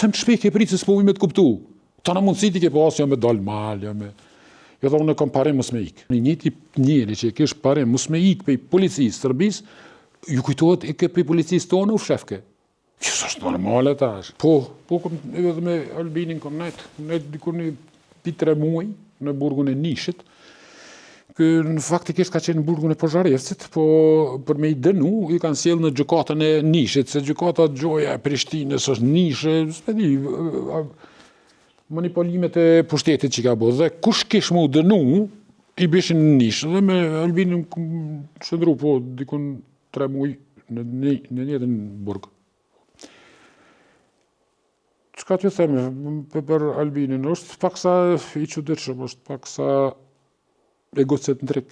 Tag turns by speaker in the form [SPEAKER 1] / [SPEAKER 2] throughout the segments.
[SPEAKER 1] Pse më shpej ke pritë se s'po me të kuptu? Ta në mundësit i ke pas, jo me dalë mal, jo me... Jo dhe unë e kam parim mos me ik. Një njëri që e kesh parim mos me ik pe policisë, sërbis, ju kujtohet e ke pe policisë tonë u fshefke. Që është normale ta është. Po kom edhe me Albinin kom nejt dikur një 3 muaj në burgun e Nishit. Kë në faktikisht ka qenë në burgun e Požarevcit, po për me i dënu, i kanë sjellë në gjykatën e Nishit, se gjykata Gjoja e Prishtinës është Nishë, s'pedi, manipulimet e pushtetit që ka bo. Dhe kush kish mu dënu, i bishin në Nishë, dhe me Albinin shëndru, po dikun 3 muaj në njëtën burg. Qka t'ju theme për Albinin, është paksa i çuditshëm, është paksa egocentrik,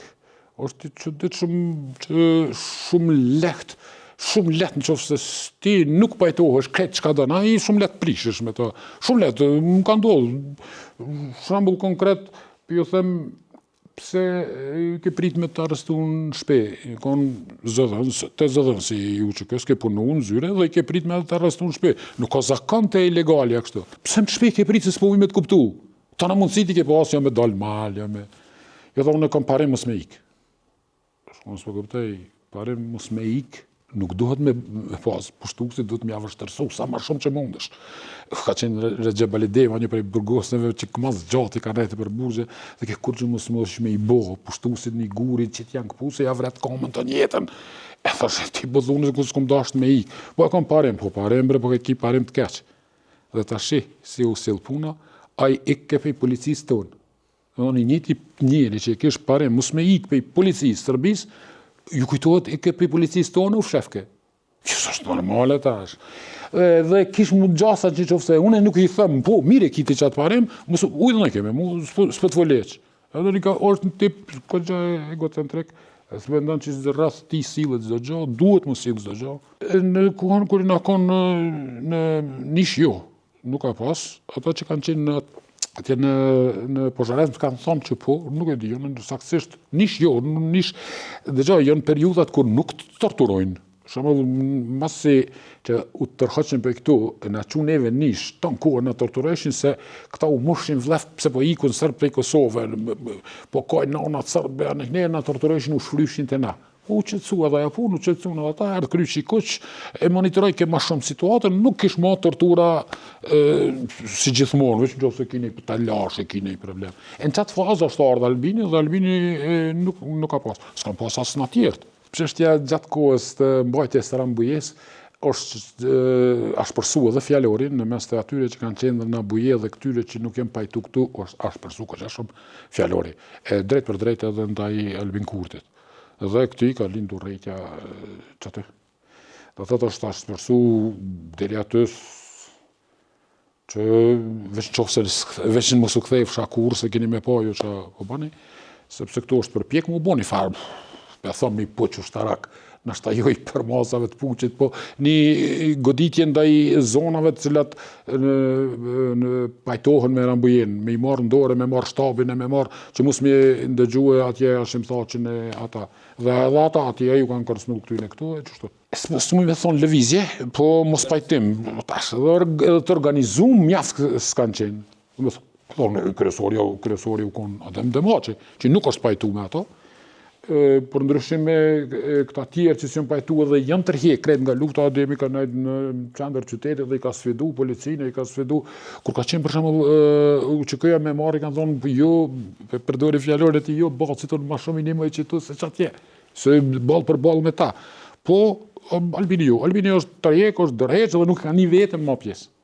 [SPEAKER 1] është i çuditshëm që shumë lehtë në qoftë se ti nuk pajtohesh kretë çka don, ai shumë lehtë prishesh me to. Shumë lehtë, më ka ndodhur. Shembull konkret, ju them pse ke prit me të arrestu në shpe, te zëdhënsi ju që kësë ke punu në zyre dhe ke prit me të arrestu në shpe. Nuk ka zakon të ilegali a kështu. Pse në shpe ke prit se s'po me të kuptu? Ta në mundësit i ke pas, jo me dalë mal, jo me... Jo dhe unë e kam parim mos me ik. Unë s'po kuptoj, parim mos me ik, nuk duhet me pas, pushtuesi duhet me avështërsu, sa ma shumë që mundesh. Ka qenë Recep Balideva, një prej burgosneve që këmas gjati ka rejtë për burgje, dhe ke kur që mos më është me i bohë, pushtuesit një gurit që t'janë këpu, se ja vret komën të njetën. E thashe, ti bëdhune ku s'kom dasht me ik. Po e kam parim, po ke ki parim të keq. Dhe ta shi, si u sil puna, ai ik ke pej policisë tonë. Dhe një njëri që e kesh parim, mos me ik pej policisë, sërbis, ju kujtohet e ke pe policisë tonë u fshefke. Që është normale ta është. Dhe kish mu gjasa që qofse, une nuk i thëmë, po, mire kiti qatë parim, ujtë në keme, s'pët voleq. Edhe një ka është në tip, këtë gjë egocentrik, s'me ndonë që rrëth ti silët zdo gjo, duhet mu silët zdo gjo. Në kuhan kër i nakon në nish jo, nuk ka pas, ato që kanë qenë atje në Požarevcë më kanë thonë që po, nuk e di, saksisht, nish jo, nish, dhe gjë, janë periudat kur nuk të torturojnë. Shembull, masi që u tërhoqen për këtu, na çu neve nish, ton kohë na torturojshin se këta u moshin vlef pse po ikun serb prej Kosovë, po kojnë nona serbe, ne na torturojshin u shfryshin te na. U qetësua dhe ja punë, u qetësua dhe ata, erdhë kryqi kuq, e monitoroj ke ma shumë situatën, nuk kish ma tortura si gjithmonë, veç në qofë se kini talash, kini problem. E në qatë fazë është ardhë Albini, dhe Albini nuk ka pas. S'kam pas asë në tjertë. Çështja gjatë kohës të mbajtjes së Rambujes është ashpërsu edhe fjalorin në mes të atyre që kanë qenë në buje dhe këtyre që nuk jenë pajtu këtu, është ashpërsu ka shumë fjalori. Drejt për drejt edhe ndaj Albin Kurtit. Dhe këti ka lindur rejtja qëtë. Dhe thëtë është ashpërsu deri atës që veç në mos u kthej fshakur se keni me po ju që o bani, sepse këtu është për pjek mu boni farë. Pe thonë mi po që shtarak, në shtajoj për masave të puqit, po një goditje ndaj zonave të cilat në pajtohen me Rambujen, me i marë ndore, me marë shtabin, me marë që mus me ndëgjue atje ashim thaqin e ata. Dhe edhe ata atje ju kanë kërësnu këtujnë e këtu e qështu. Së mu me thonë lëvizje, po mos pajtim, edhe të organizum mjaftë s'kanë qenë. Thonë kryesori u konë Adem Demaci, që nuk është pajtu me ato. Për ndryshim me këta tjerë që s'jën pajtu edhe janë tërhje kret nga lufta, Ademi ka nejtë në qendër qytetit dhe i ka sfidu policinë, i ka sfidu, kur ka qenë për shembull që këja me marri kanë thonë jo, përdori fjaloret i jo, baciton ma shumë i një më e qitu se qatje, se bal për bal me ta. Po, Albini jo, Albini është tërhjek, është dërheq dhe nuk ka një vetën ma pjesë.